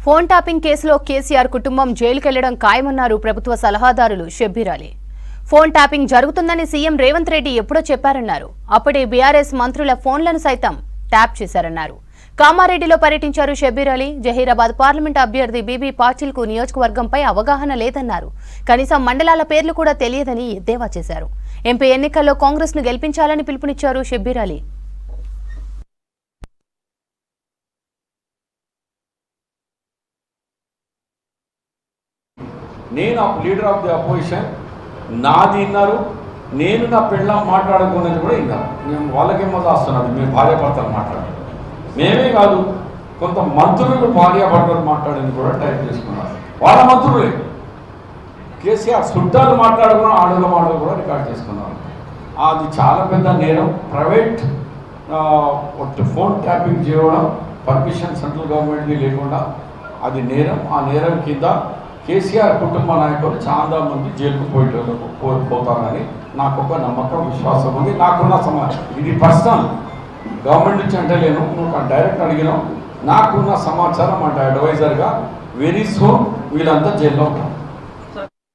Phone tapping కేసులో కేసీఆర్ కుటుంబం జైలుకెళ్లడం ఖాయమన్నారు ప్రభుత్వ సలహాదారులు షబ్బీర్ అలీ. ఫోన్ ట్యాపింగ్ జరుగుతుందని సీఎం రేవంత్ రెడ్డి ఎప్పుడో చెప్పారన్నారు. అప్పుడే బీఆర్ఎస్ మంత్రుల ఫోన్లను సైతం ట్యాప్ చేశారన్నారు. కామారెడ్డిలో పర్యటించారు షబ్బీర్ అలీ. జహీరాబాద్ పార్లమెంట్ అభ్యర్థి బీబీ పాటిల్ కు నియోజకవర్గంపై అవగాహన లేదన్నారు. కనీసం మండలాల పేర్లు కూడా తెలియదని ఎద్దేవా చేశారు. ఎంపీ ఎన్నికల్లో కాంగ్రెస్ ను గెలిపించాలని పిలుపునిచ్చారు షబ్బీర్ అలీ. నేను లీడర్ ఆఫ్ ది అపోజిషన్ నాది విన్నారు, నేను నా పెళ్ళం మాట్లాడుకున్నది కూడా విన్నారు. మేము వాళ్ళకేమో రాస్తున్నది, మేము భార్యాభర్తలు మాట్లాడాలి. మేమే కాదు, కొంత మంత్రులు భార్యాభర్తలు మాట్లాడింది కూడా టైప్ చేసుకున్నారు. వాళ్ళ మంత్రులే కేసీఆర్ చుట్టాలు మాట్లాడుకున్న ఆడల మాటలు కూడా రికార్డ్ చేసుకున్నారు. అది చాలా పెద్ద నేరం. ప్రైవేట్ ఫోన్ ట్యాపింగ్ చేయడం పర్మిషన్ సెంట్రల్ గవర్నమెంట్కి లేకుండా అది నేరం. ఆ నేరం కింద కేసీఆర్ కుటుంబ నాయకులు చాలా మంది జైలుకు పోతారని నాకు ఒక నమ్మకం, విశ్వాసం ఉంది. నాకున్న సమాచారం, ఇది పర్సనల్, గవర్నమెంట్ నుంచి అంటలేను, నువ్వు డైరెక్ట్ అడిగినావు. నాకున్న సమాచారం అంటే అడ్వైజర్గా వెరీ సూన్ వీళ్ళంతా జైల్లో ఉంటారు.